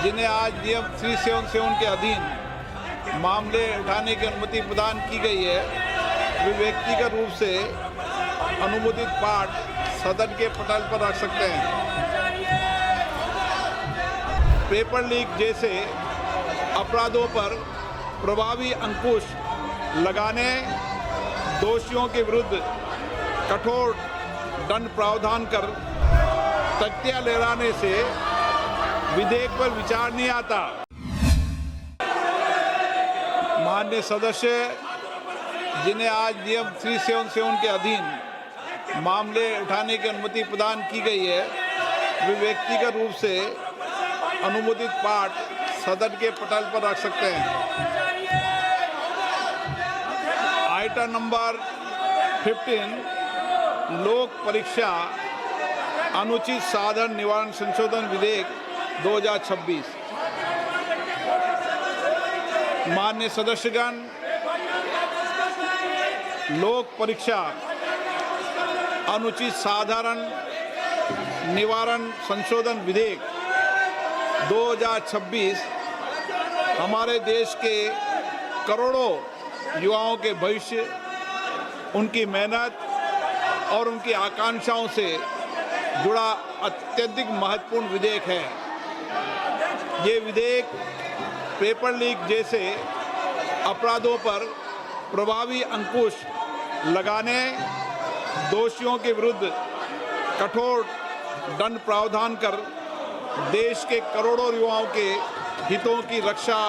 जिन्हें आज नियम 377 के अधीन मामले उठाने की अनुमति प्रदान की गई है, वे व्यक्तिगत रूप से अनुमोदित पाठ सदन के पटल पर रख सकते हैं। पेपर लीक जैसे अपराधों पर प्रभावी अंकुश लगाने, दोषियों के विरुद्ध कठोर दंड प्रावधान कर तख्तियां लहराने से विधेयक पर विचार नहीं आता। माननीय सदस्य, जिन्हें आज नियम 377 के अधीन मामले उठाने की अनुमति प्रदान की गई है, वे व्यक्तिगत रूप से अनुमोदित पाठ सदन के पटल पर रख सकते हैं। आइटम नंबर 15 लोक परीक्षा अनुचित साधन निवारण संशोधन विधेयक 2026। माननीय सदस्यगण, लोक परीक्षा अनुचित साधारण निवारण संशोधन विधेयक 2026 हमारे देश के करोड़ों युवाओं के भविष्य, उनकी मेहनत और उनकी आकांक्षाओं से जुड़ा अत्यधिक महत्वपूर्ण विधेयक है। ये विधेयक पेपर लीक जैसे अपराधों पर प्रभावी अंकुश लगाने, दोषियों के विरुद्ध कठोर दंड प्रावधान कर देश के करोड़ों युवाओं के हितों की रक्षा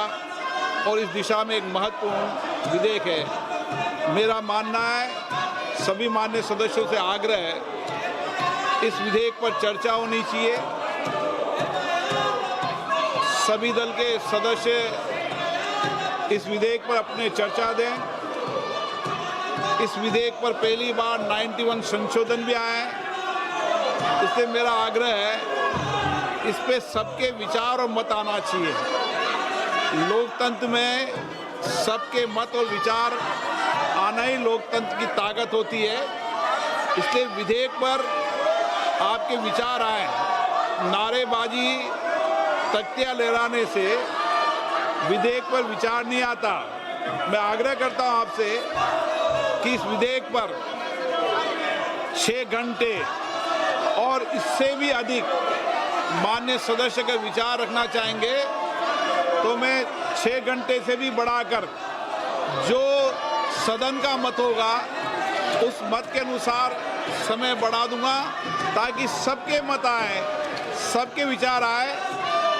और इस दिशा में एक महत्वपूर्ण विधेयक है। मेरा मानना है, सभी माननीय सदस्यों से आग्रह है, इस विधेयक पर चर्चा होनी चाहिए। सभी दल के सदस्य इस विधेयक पर अपने चर्चा दें। इस विधेयक पर पहली बार 91 संशोधन भी आए हैं। इससे मेरा आग्रह है, इस पे सबके विचार और मत आना चाहिए। लोकतंत्र में सबके मत और विचार आना ही लोकतंत्र की ताकत होती है। इसलिए विधेयक पर आपके विचार आए। नारेबाजी, तख्तियां लहराने से विधेयक पर विचार नहीं आता। मैं आग्रह करता हूं आपसे कि इस विधेयक पर 6 घंटे और इससे भी अधिक माननीय सदस्य का विचार रखना चाहेंगे तो मैं 6 घंटे से भी बढ़ाकर जो सदन का मत होगा उस मत के अनुसार समय बढ़ा दूंगा, ताकि सबके मत आए, सबके विचार आए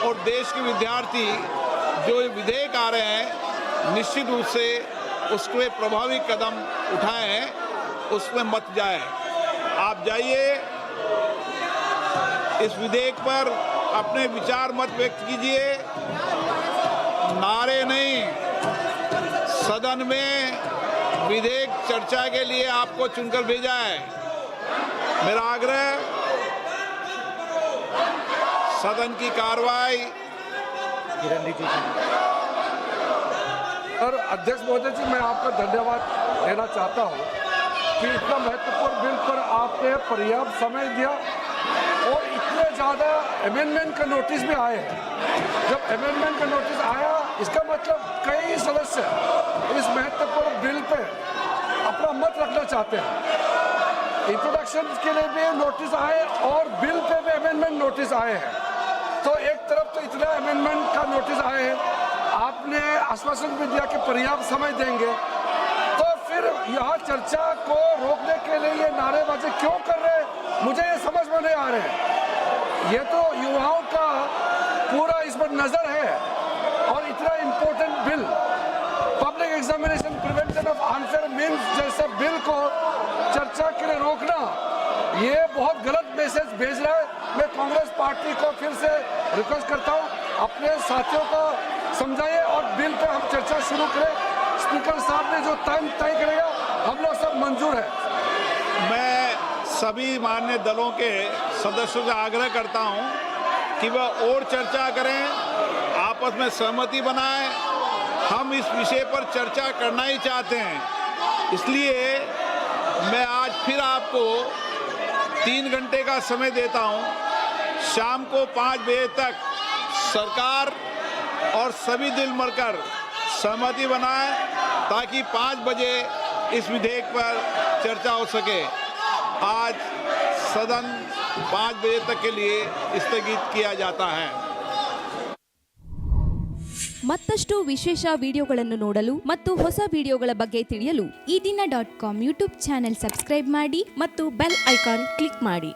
और देश के विद्यार्थी जो ये विधेयक आ रहे हैं निश्चित रूप से उसके प्रभावी कदम उठाए हैं, उसमें मत जाए। आप जाइए, इस विधेयक पर अपने विचार मत व्यक्त कीजिए। नारे नहीं, सदन में विधेयक चर्चा के लिए आपको चुनकर भेजा है। मेरा आग्रह, सदन की कार्रवाई। और अध्यक्ष महोदय जी, मैं आपका धन्यवाद देना चाहता हूं कि इतना महत्वपूर्ण बिल पर आपने पर्याप्त समय दिया और इतने ज़्यादा अमेंडमेंट का नोटिस भी आए हैं। जब अमेंडमेंट का नोटिस आया, इसका मतलब कई सदस्य इस महत्वपूर्ण बिल पे अपना मत रखना चाहते हैं। इंट्रोडक्शन के लिए भी नोटिस आए और बिल पे भी अमेंडमेंट नोटिस आए हैं। तो एक तरफ तो इतना अमेंडमेंट का नोटिस आए हैं, आपने आश्वासन भी दिया कि पर्याप्त समय देंगे, तो फिर यहाँ चर्चा को रोकने के लिए ये नारेबाजी क्यों कर रहे हैं, मुझे ये समझ में नहीं आ रहे हैं। ये तो युवाओं का पूरा इस पर नज़र है और इतना important bill, public examination prevention of unfair means जैसे बिल को चर्चा के लिए रोकना, ये बहुत गलत मैसेज भेज रहा है। मैं कांग्रेस पार्टी को फिर से रिक्वेस्ट करता हूँ, अपने साथियों को समझाइए और बिल पे हम चर्चा शुरू करें। स्पीकर साहब ने जो टाइम तय करेगा, हम लोग सब मंजूर है। मैं सभी मान्य दलों के सदस्यों से आग्रह करता हूं कि वह और चर्चा करें, आपस में सहमति बनाएं। हम इस विषय पर चर्चा करना ही चाहते हैं। इसलिए मैं आज फिर आपको 3 घंटे का समय देता हूं। शाम को 5 बजे तक सरकार और सभी दिल मरकर सहमति बनाए ताकि 5 बजे इस विधेयक पर चर्चा हो सके। आज सदन 5 बजे तक के लिए स्थगित किया जाता है। ಮತ್ತಷ್ಟು ವಿಶೇಷ ವಿಡಿಯೋಗಳನ್ನು ನೋಡಲು ಮತ್ತು ಹೊಸ ವಿಡಿಯೋಗಳ ಬಗ್ಗೆ ತಿಳಿಯಲು EDina.com ಯೂಟ್ಯೂಬ್ ಚಾನೆಲ್ ಸಬ್ಸ್ಕ್ರೈಬ್ ಮಾಡಿ ಮತ್ತು ಬೆಲ್ ಐಕಾನ್ ಕ್ಲಿಕ್ ಮಾಡಿ.